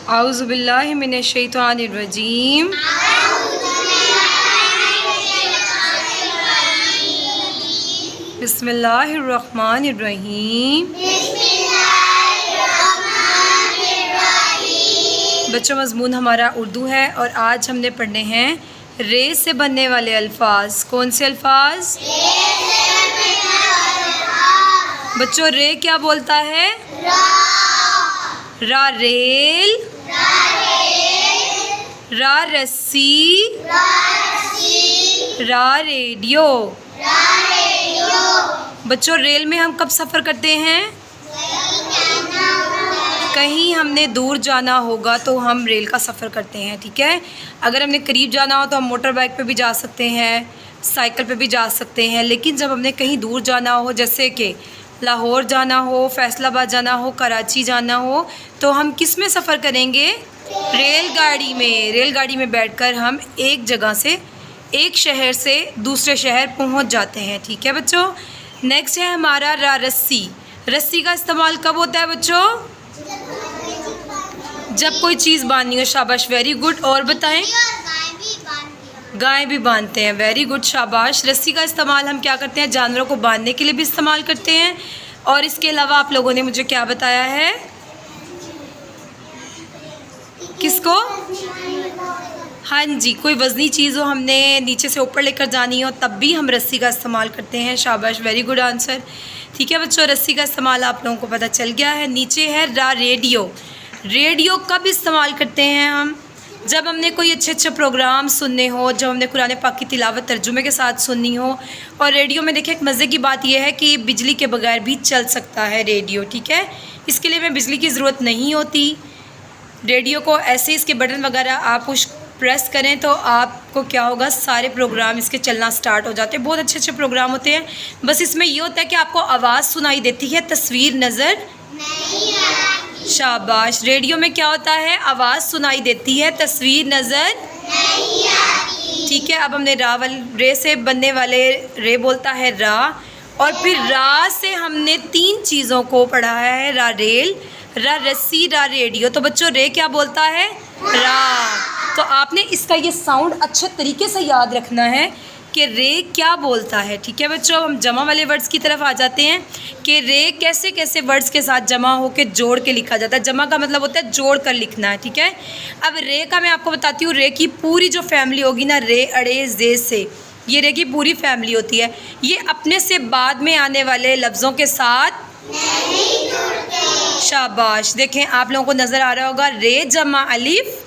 औज़ु बिल्लाहि मिनश शैतानिर रजीम। बिस्मिल्लाहिर रहमानिर रहीम। बच्चों, मज़मून हमारा उर्दू है और आज हमने पढ़ने हैं रे से बनने वाले अल्फाज। कौन से अल्फाज? बच्चों, रे क्या बोलता है? रा रेल, रा रस्सी, रा रेडियो। बच्चों, रेल में हम कब सफ़र करते हैं? कहीं हमने दूर जाना होगा तो हम रेल का सफ़र करते हैं, ठीक है। अगर हमने करीब जाना हो तो हम मोटर बाइक पे भी जा सकते हैं, साइकिल पे भी जा सकते हैं। लेकिन जब हमने कहीं दूर जाना हो, जैसे कि लाहौर जाना हो, फैसलाबाद जाना हो, कराची जाना हो, तो हम किस में सफ़र करेंगे? रेलगाड़ी में। रेलगाड़ी में बैठकर हम एक जगह से, एक शहर से दूसरे शहर पहुंच जाते हैं, ठीक है बच्चों। नेक्स्ट है हमारा रा रस्सी। रस्सी का इस्तेमाल कब होता है बच्चों? जब कोई चीज़ बांधनी हो। शाबाश, वेरी गुड। और बताएं? गाय भी बांधते हैं, वेरी गुड, शाबाश। रस्सी का इस्तेमाल हम क्या करते हैं? जानवरों को बांधने के लिए भी इस्तेमाल करते हैं। और इसके अलावा आप लोगों ने मुझे क्या बताया है? किसको? हाँ जी, कोई वज़नी चीज़ हो, हमने नीचे से ऊपर लेकर जानी हो, तब भी हम रस्सी का इस्तेमाल करते हैं। शाबाश, वेरी गुड आंसर। ठीक है बच्चों, रस्सी का इस्तेमाल आप लोगों को पता चल गया है। नीचे है रा रेडियो। रेडियो कब इस्तेमाल करते हैं हम? जब हमने कोई अच्छे अच्छे प्रोग्राम सुनने हो, जब हमने कुरान पाक की तिलावत तर्जुमे के साथ सुननी हो। और रेडियो में देखिए, एक मज़े की बात यह है कि बिजली के बगैर भी चल सकता है रेडियो, ठीक है। इसके लिए हमें बिजली की ज़रूरत नहीं होती। रेडियो को ऐसे इसके बटन वगैरह आप पुश प्रेस करें तो आपको क्या होगा, सारे प्रोग्राम इसके चलना स्टार्ट हो जाते हैं। बहुत अच्छे अच्छे प्रोग्राम होते हैं। बस इसमें ये होता है कि आपको आवाज़ सुनाई देती है, तस्वीर नज़र नहीं आती। शाबाश। रेडियो में क्या होता है? आवाज़ सुनाई देती है, तस्वीर नज़र नहीं आती। ठीक है, अब हमने रे से बनने वाले रे बोलता है रा, और फिर रा से हमने 3 चीज़ों को पढ़ा है, रा रेल, रा रस्सी, रा रेडियो। तो बच्चों, रे क्या बोलता है? रा। तो आपने इसका ये साउंड अच्छे तरीके से याद रखना है कि रे क्या बोलता है, ठीक है बच्चों। अब हम जमा वाले वर्ड्स की तरफ आ जाते हैं कि रे कैसे कैसे वर्ड्स के साथ जमा होकर जोड़ के लिखा जाता है। जमा का मतलब होता है जोड़ कर लिखना है, ठीक है। अब रे का मैं आपको बताती हूँ। रे की पूरी जो फैमिली होगी ना, रे, अड़े, जे से, ये रे की पूरी फैमिली होती है। ये अपने से बाद में आने वाले लफ्ज़ों के साथ नहीं जुड़ते। शाबाश। देखें, आप लोगों को नज़र आ रहा होगा, रे जमा अलिफ।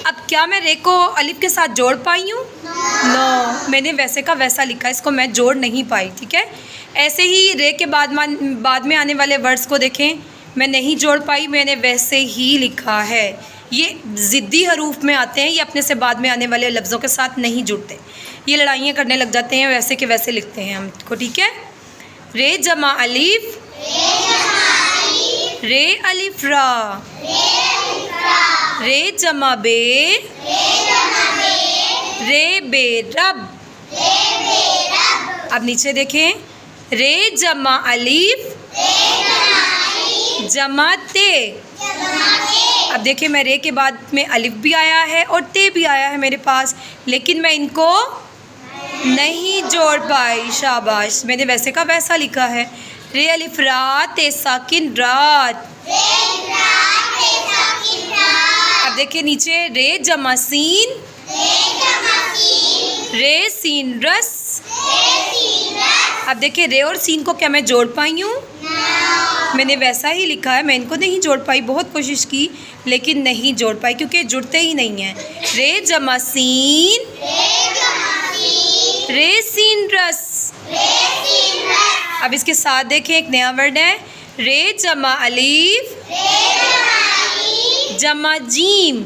अब क्या मैं रे को अलिफ के साथ जोड़ पाई हूँ? नो, मैंने वैसे का वैसा लिखा, इसको मैं जोड़ नहीं पाई, ठीक है। ऐसे ही रे के बाद में आने वाले वर्ड्स को देखें, मैं नहीं जोड़ पाई, मैंने वैसे ही लिखा है। ये ज़िद्दी हरूफ में आते हैं, ये अपने से बाद में आने वाले लफ्ज़ों के साथ नहीं जुड़ते। ये लड़ाइयाँ करने लग जाते हैं, वैसे के वैसे लिखते हैं हमको, ठीक है। रे जमा अलिफ, रे अलिफ रा, रे जमा बे, रे बे रब। अब नीचे देखें, रे जमा अलिफ, जमा ते। अब देखिए, मैं रे के बाद में अलिफ भी आया है और ते भी आया है मेरे पास, लेकिन मैं इनको नहीं जोड़ पाई। शाबाश, मैंने वैसे का वैसा लिखा है। रे अलिफ रा, ते साकिन रात। अब देखिए नीचे, रे जमा सीन, रे सीन रस। अब देखिए, रे और सीन को क्या मैं जोड़ पाई हूँ? मैंने वैसा ही लिखा है, मैं इनको नहीं जोड़ पाई। बहुत कोशिश की लेकिन नहीं जोड़ पाई, क्योंकि जुड़ते ही नहीं हैं। रे जमा सीन, रे सीन रस। अब इसके साथ देखें, एक नया वर्ड है, रे जमा अलीफ, जमा जीम।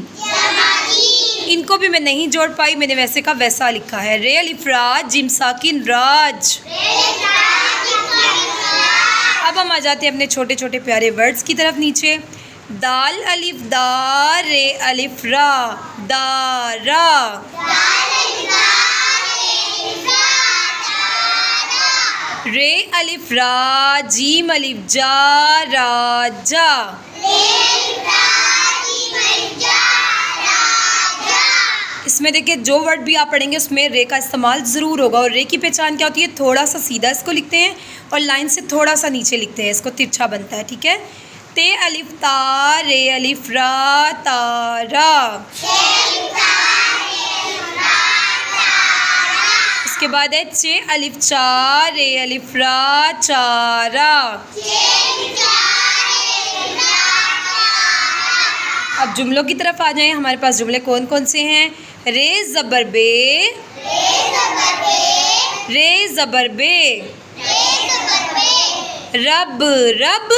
इनको भी मैं नहीं जोड़ पाई, मैंने वैसे का वैसा लिखा है। रे अलिफ राज, जिम साकिन राज। अब हम आ जाते हैं अपने छोटे छोटे प्यारे वर्ड्स की तरफ। नीचे, दाल अलिफ दा, रे अलिफ रा, दारा। रे अलिफ रा, जीम अलिफ जा, राजा। इसमें देखिए जो वर्ड भी आप पढ़ेंगे उसमें रे का इस्तेमाल ज़रूर होगा। और रे की पहचान क्या होती है, थोड़ा सा सीधा इसको लिखते हैं और लाइन से थोड़ा सा नीचे लिखते हैं, इसको तिरछा बनता है। ठीक है, ते अलिफ ता, रे अलिफ रा, तारा। इसके बाद है चे अलिफ चा, रे अलिफ रा, चारा। अब जुमलों की तरफ आ जाएं। हमारे पास जुमले कौन कौन से हैं। रे ज़बर बे, रे ज़बर बे, रब रब।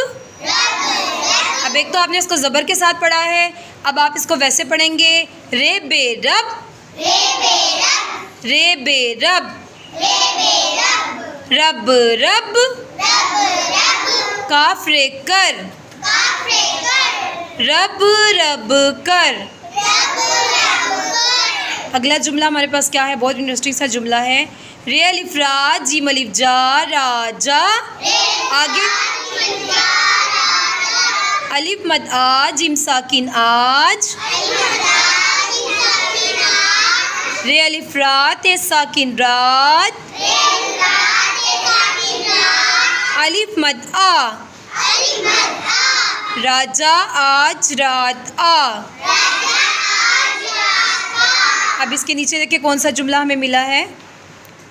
अब एक तो आपने इसको ज़बर के साथ पढ़ा है, अब आप इसको वैसे पढ़ेंगे। रे बे रब, रे बे रब, रब रब, काफ रे कर, रब रब कर। अगला जुमला हमारे पास क्या है, बहुत इंटरेस्टिंग सा जुमला है। रे अलिफ रा, जीम अलिफ जा, राजा। आगे अलिफ मद आ, जिम साकिन आज। रे अलिफ रा, ते साकिन रात। अलिफ मद आ, राजा आज रात आ। अब इसके नीचे देखिए कौन सा जुमला हमें मिला है।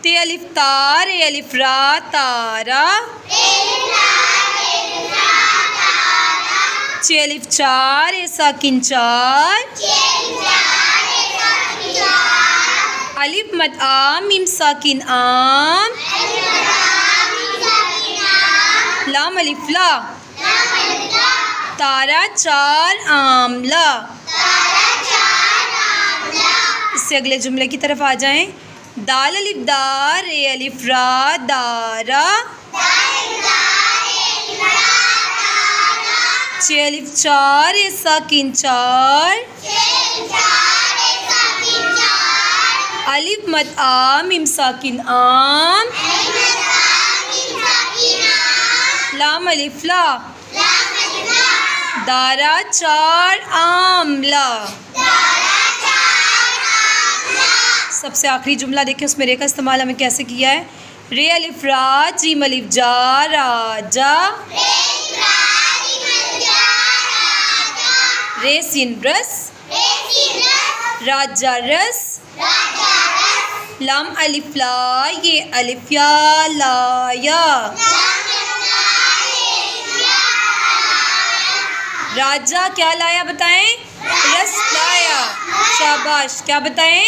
ते अलिफ ता, रे अलिफ रा, तारा। चे अलिफ चार, रे साकिन चार। अलिफ मद आ, मीम साकिन आम। लाम अलिफ ला, तारा चार आमला। इससे अगले जुमले की तरफ आ जाएं। दाल अलिफ दा, रे अलिफ रा, दारा। चे अलिफ चार, रे साकिन चार। अलिफ मद आ, मीम साकिन आम। लाम अलिफ ला, दारा चार आमला। सबसे आखिरी जुमला देखिए, उसमें रे का इस्तेमाल हमें कैसे किया है। रे अलिफ रा, जीम अलिफ जा, राजा। रे सिन रस, राजा रस। लाम अलिफ ला, ये अलिफ या लाया। राजा क्या लाया बताएं, रस लाया। शाबाश, क्या बताएं।